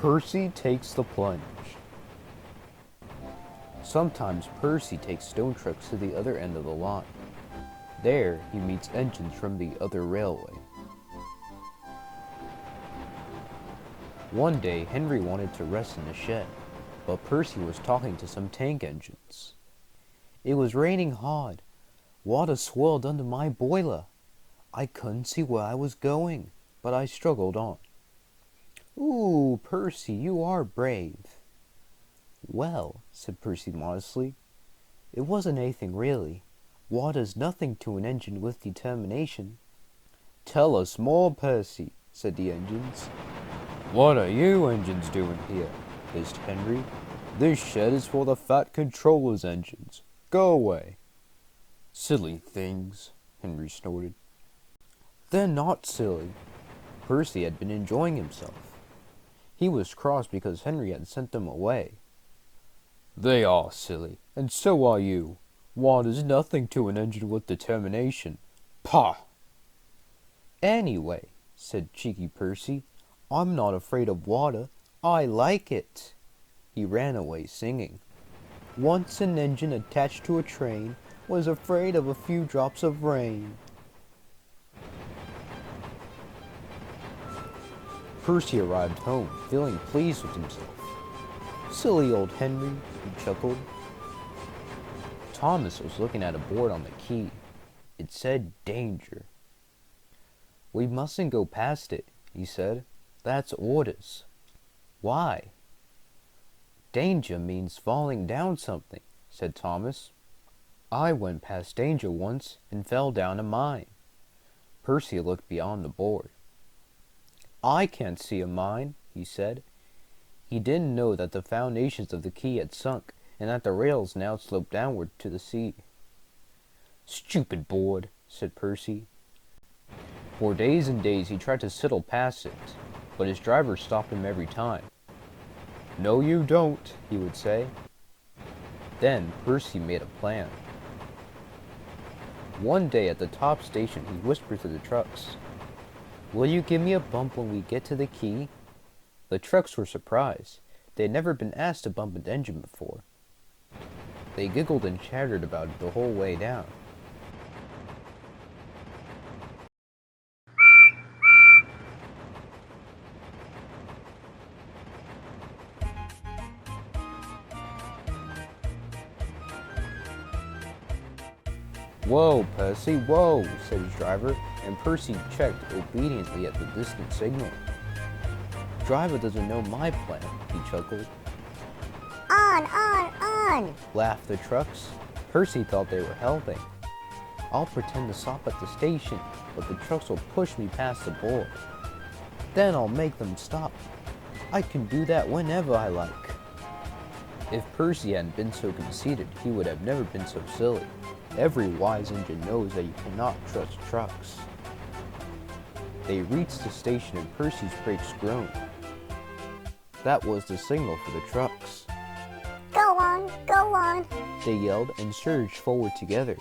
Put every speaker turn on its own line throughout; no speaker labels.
Percy takes the plunge. Sometimes Percy takes stone trucks to the other end of the line. There, he meets engines from the other railway. One day, Henry wanted to rest in a shed, but Percy was talking to some tank engines. It was raining hard. Water swirled under my boiler. I couldn't see where I was going, but I struggled on. Ooh, Percy, you are brave. Well, said Percy modestly, it wasn't anything really. Water's nothing to an engine with determination. Tell us more, Percy, said the engines. What are you engines doing here? Hissed Henry. This shed is for the Fat Controller's engines. Go away. Silly things, Henry snorted. They're not silly. Percy had been enjoying himself. He was cross because Henry had sent them away. They are silly, and so are you. Water's nothing to an engine with determination. Pah! Anyway, said cheeky Percy, I'm not afraid of water. I like it. He ran away singing. Once an engine attached to a train was afraid of a few drops of rain. Percy arrived home, feeling pleased with himself. Silly old Henry, he chuckled. Thomas was looking at a board on the quay. It said danger. We mustn't go past it, he said. That's orders. Why? Danger means falling down something, said Thomas. I went past danger once and fell down a mine. Percy looked beyond the board. I can't see a mine, he said. He didn't know that the foundations of the quay had sunk and that the rails now sloped downward to the sea. Stupid board, said Percy. For days and days he tried to sidle past it, but his driver stopped him every time. No, you don't, he would say. Then Percy made a plan. One day at the top station he whispered to the trucks, Will you give me a bump when we get to the quay? The trucks were surprised. They had never been asked to bump an engine before. They giggled and chattered about it the whole way down. Whoa, Percy, whoa, said his driver, and Percy checked obediently at the distant signal. Driver doesn't know my plan, he chuckled. On, laughed the trucks. Percy thought they were helping. I'll pretend to stop at the station, but the trucks will push me past the board. Then I'll make them stop. I can do that whenever I like. If Percy hadn't been so conceited, he would have never been so silly. Every wise engine knows that you cannot trust trucks. They reached the station and Percy's brakes groaned. That was the signal for the trucks. Go on, they yelled and surged forward together.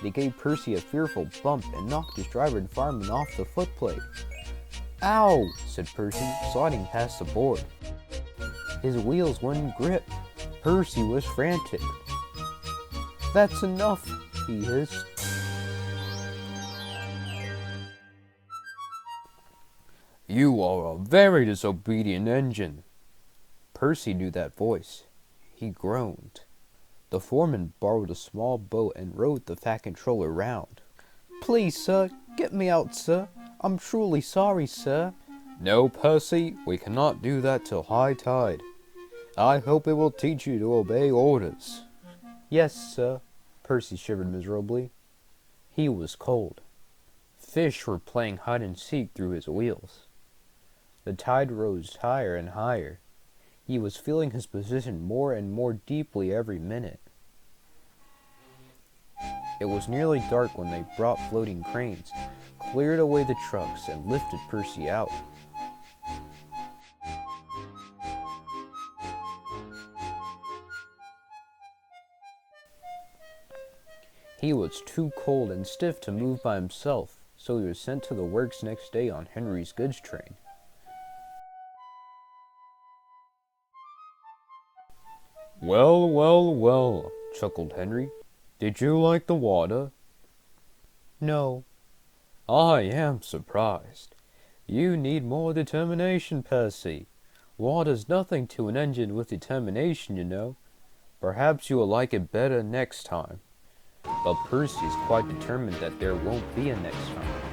They gave Percy a fearful bump and knocked his driver and fireman off the footplate. Ow, said Percy, sliding past the board. His wheels wouldn't grip. Percy was frantic. That's enough, he hissed. You are a very disobedient engine. Percy knew that voice. He groaned. The foreman borrowed a small boat and rowed the Fat Controller round. Please, sir, get me out, sir. I'm truly sorry, sir. No, Percy, we cannot do that till high tide. I hope it will teach you to obey orders. Yes, sir. Percy shivered miserably. He was cold. Fish were playing hide and seek through his wheels. The tide rose higher and higher. He was feeling his position more and more deeply every minute. It was nearly dark when they brought floating cranes, cleared away the trucks, and lifted Percy out. He was too cold and stiff to move by himself, so he was sent to the works next day on Henry's goods train. Well, well, well, chuckled Henry. Did you like the water? No. I am surprised. You need more determination, Percy. Water's nothing to an engine with determination, you know. Perhaps you will like it better next time. But Percy is quite determined that there won't be a next time.